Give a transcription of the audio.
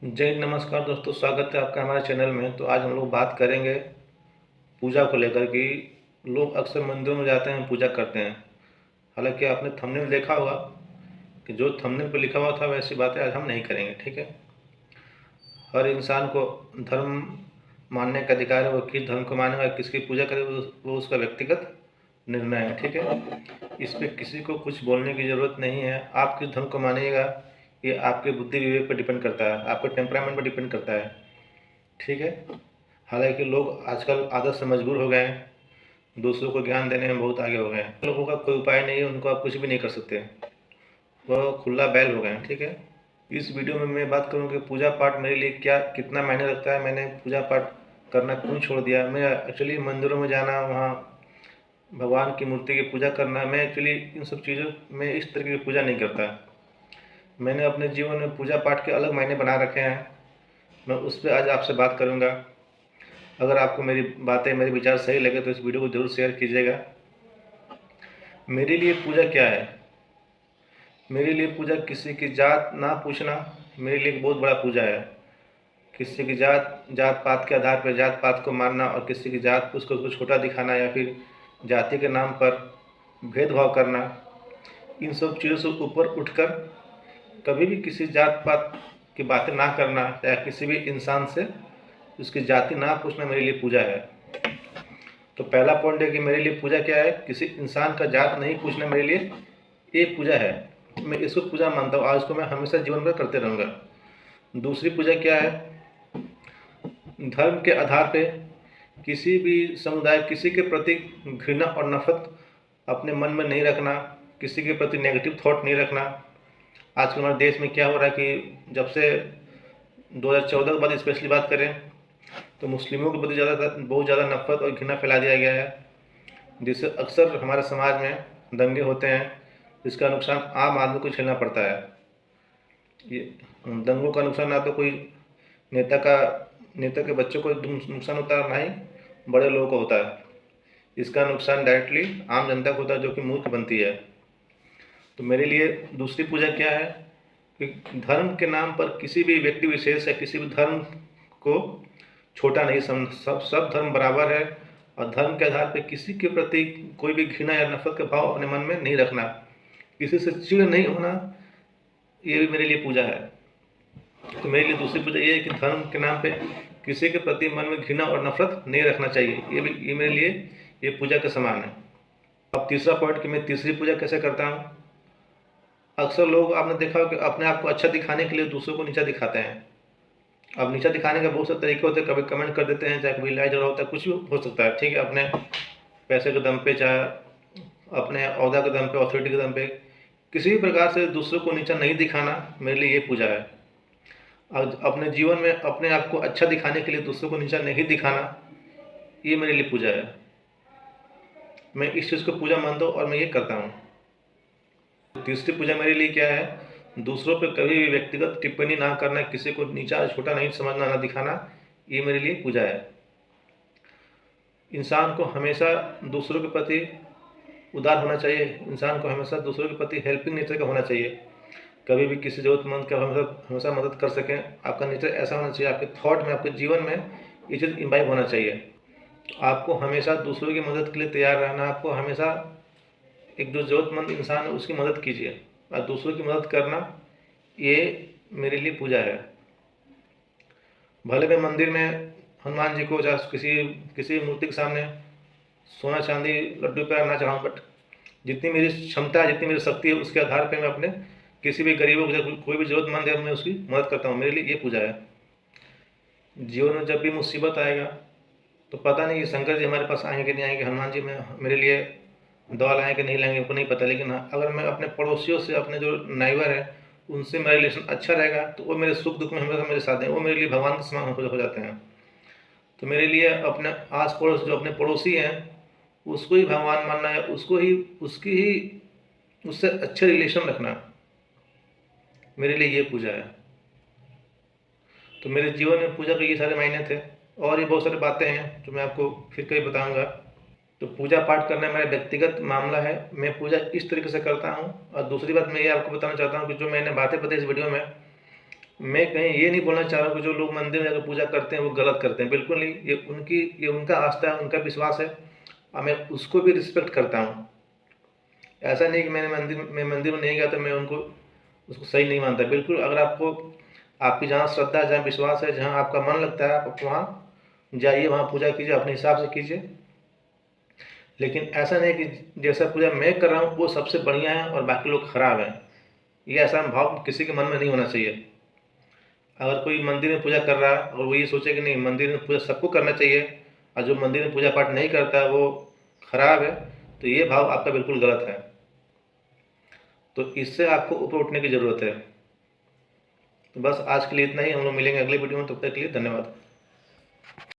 जय नमस्कार दोस्तों, स्वागत है आपका हमारे चैनल में। तो आज हम लोग बात करेंगे पूजा को लेकर कि लोग अक्सर मंदिरों में जाते हैं, पूजा करते हैं। हालांकि आपने थंबनेल देखा होगा कि जो थंबनेल पर लिखा हुआ था वैसी बातें आज हम नहीं करेंगे, ठीक है। हर इंसान को धर्म मानने का अधिकार है। वो किस धर्म को मानेगा, किसकी पूजा करे, वो उसका व्यक्तिगत निर्णय है, ठीक है। इस पे किसी को कुछ बोलने की ज़रूरत नहीं है। आप किस धर्म को मानिएगा ये आपके बुद्धि विवेक पर डिपेंड करता है, आपके टेम्परामेंट पर डिपेंड करता है, ठीक है। हालांकि लोग आजकल आदत से मजबूर हो गए हैं, दूसरों को ज्ञान देने में बहुत आगे हो गए हैं। लोगों का कोई उपाय नहीं है, उनको आप कुछ भी नहीं कर सकते, वह खुला बैल हो गए हैं, ठीक है। इस वीडियो में मैं बात करूँ कि पूजा पाठ मेरे लिए क्या कितना मायने रखता है, मैंने पूजा पाठ करना क्यों छोड़ दिया। मैं एक्चुअली मंदिरों में जाना, वहाँ भगवान की मूर्ति की पूजा करना, मैं एक्चुअली इन सब चीज़ों में इस तरीके की पूजा नहीं करता। मैंने अपने जीवन में पूजा पाठ के अलग मायने बना रखे हैं, मैं उस पर आज आपसे बात करूँगा। अगर आपको मेरी बातें, मेरे विचार सही लगे तो इस वीडियो को ज़रूर शेयर कीजिएगा। मेरे लिए पूजा क्या है? मेरे लिए पूजा किसी की जात ना पूछना मेरे लिए एक बहुत बड़ा पूजा है। किसी की जात पात के आधार पर जात पात को मानना और किसी की जात उसको छोटा दिखाना या फिर जाति के नाम पर भेदभाव करना, इन सब चीज़ों से ऊपर उठकर कभी भी किसी जात पात की बातें ना करना या किसी भी इंसान से उसकी जाति ना पूछना मेरे लिए पूजा है। तो पहला पॉइंट है कि मेरे लिए पूजा क्या है, किसी इंसान का जात नहीं पूछना मेरे लिए ये पूजा है। मैं इसको पूजा मानता हूँ, आज को मैं हमेशा जीवन भर करते रहूँगा। दूसरी पूजा क्या है, धर्म के आधार पे किसी भी समुदाय, किसी के प्रति घृणा और नफरत अपने मन में नहीं रखना, किसी के प्रति नेगेटिव थॉट नहीं रखना। आजकल हमारे देश में क्या हो रहा है कि जब से 2014 के बाद स्पेशली बात करें तो मुस्लिमों के प्रति बहुत ज़्यादा नफरत और घृणा फैला दिया गया है, जिससे अक्सर हमारे समाज में दंगे होते हैं, जिसका नुकसान आम आदमी को झेलना पड़ता है। ये दंगों का नुकसान ना तो कोई नेता के बच्चों को नुकसान होता है, ना ही बड़े लोगों को होता है। इसका नुकसान डायरेक्टली आम जनता को होता है, जो कि मूर्ख बनती है। तो मेरे लिए दूसरी पूजा क्या है कि धर्म के नाम पर किसी भी व्यक्ति विशेष या किसी भी धर्म को छोटा नहीं समझ, सब धर्म बराबर है। और धर्म के आधार पर किसी के प्रति कोई भी घृणा या नफरत का भाव अपने मन में नहीं रखना, किसी से चिढ़ नहीं होना, ये भी मेरे लिए पूजा है। तो मेरे लिए दूसरी पूजा ये है कि धर्म के नाम पे किसी के प्रति मन में घृणा और नफरत नहीं रखना चाहिए। ये मेरे लिए ये पूजा के समान है। अब तीसरा पॉइंट कि मैं तीसरी पूजा कैसे करता हूँ। अक्सर लोग, आपने देखा हो कि अपने आप को अच्छा दिखाने के लिए दूसरों को नीचा दिखाते हैं। अब नीचा दिखाने के बहुत से तरीके होते हैं, कभी कमेंट कर देते हैं, चाहे कभी लड़ाई झगड़ा होता है, कुछ भी हो सकता है, ठीक है। अपने पैसे के दम पे, चाहे अपने ओहदा के दम पे, अथॉरिटी के दम पे, किसी भी प्रकार से दूसरों को नीचा नहीं दिखाना मेरे लिए ये पूजा है। और अपने जीवन में अपने आप को अच्छा दिखाने के लिए दूसरों को नीचा नहीं दिखाना, ये मेरे लिए पूजा है। मैं इस चीज़ को पूजा मानता हूँ और मैं ये करता हूँ। तीसरी पूजा मेरे लिए क्या है, दूसरों पर कभी भी व्यक्तिगत टिप्पणी ना करना, किसी को नीचा छोटा नहीं समझना, ना दिखाना, ये मेरे लिए पूजा है। इंसान को हमेशा दूसरों के प्रति उदार होना चाहिए, इंसान को हमेशा दूसरों के प्रति हेल्पिंग नेचर का होना चाहिए। कभी भी किसी ज़रूरतमंद का हमेशा मदद कर सकें, आपका नेचर ऐसा होना चाहिए, आपके थॉट में, आपके जीवन में ये चीज़ इम्बाइब होना चाहिए। आपको हमेशा दूसरों की मदद के लिए तैयार रहना, आपको हमेशा एक जो ज़रूरतमंद इंसान है उसकी मदद कीजिए और दूसरों की मदद करना, ये मेरे लिए पूजा है। भले मैं मंदिर में हनुमान जी को या किसी मूर्ति के सामने सोना चांदी लड्डू पे ना चढ़ाऊँ, बट जितनी मेरी क्षमता है, जितनी मेरी शक्ति है, उसके आधार पर मैं अपने किसी भी गरीबों को, कोई भी ज़रूरतमंद है, मैं उसकी मदद करता हूँ। मेरे लिए ये पूजा है। जीवन में जब भी मुसीबत आएगा तो पता नहीं शंकर जी हमारे पास आएंगे कि नहीं आएंगे, हनुमान जी में मेरे लिए दवा लाएँ कि नहीं लाएंगे, उनको नहीं पता। लेकिन हाँ, अगर मैं अपने पड़ोसियों से, अपने जो नाइबर है, उनसे मेरा रिलेशन अच्छा रहेगा तो वो मेरे सुख दुख में हमेशा मेरे साथ हैं, वो मेरे लिए भगवान के समान हो जाते हैं। तो मेरे लिए अपने आस पड़ोस जो अपने पड़ोसी हैं उसको ही भगवान मानना है, उससे अच्छे रिलेशन रखना, मेरे लिए ये पूजा है। तो मेरे जीवन में पूजा के ये सारे मायने थे, और ये बहुत सारी बातें हैं जो मैं आपको फिर कहीं बताऊंगा। तो पूजा पाठ करना मेरा व्यक्तिगत मामला है, मैं पूजा इस तरीके से करता हूँ। और दूसरी बात मैं ये आपको बताना चाहता हूँ कि जो मैंने बातें बताई इस वीडियो में, मैं कहीं ये नहीं बोलना चाह रहा हूँ कि जो लोग मंदिर में जाकर पूजा करते हैं वो गलत करते हैं, बिल्कुल नहीं। ये उनका आस्था है, उनका विश्वास है और मैं उसको भी रिस्पेक्ट करता हूँ। ऐसा नहीं कि मैं मंदिर में नहीं गया तो मैं उनको उसको सही नहीं मानता, बिल्कुल। अगर आपको आपकी जहाँ श्रद्धा है, जहाँ विश्वास है, जहाँ आपका मन लगता है, आप वहाँ जाइए, वहाँ पूजा कीजिए, अपने हिसाब से कीजिए। लेकिन ऐसा नहीं कि जैसा पूजा मैं कर रहा हूँ वो सबसे बढ़िया है और बाकी लोग खराब हैं, ये ऐसा भाव किसी के मन में नहीं होना चाहिए। अगर कोई मंदिर में पूजा कर रहा है और वो ये सोचे कि नहीं मंदिर में पूजा सबको करना चाहिए और जो मंदिर में पूजा पाठ नहीं करता है वो खराब है, तो ये भाव आपका बिल्कुल गलत है। तो इससे आपको ऊपर उठने की ज़रूरत है। तो बस आज के लिए इतना ही, हम लोग मिलेंगे अगले वीडियो में, तब तक के लिए धन्यवाद।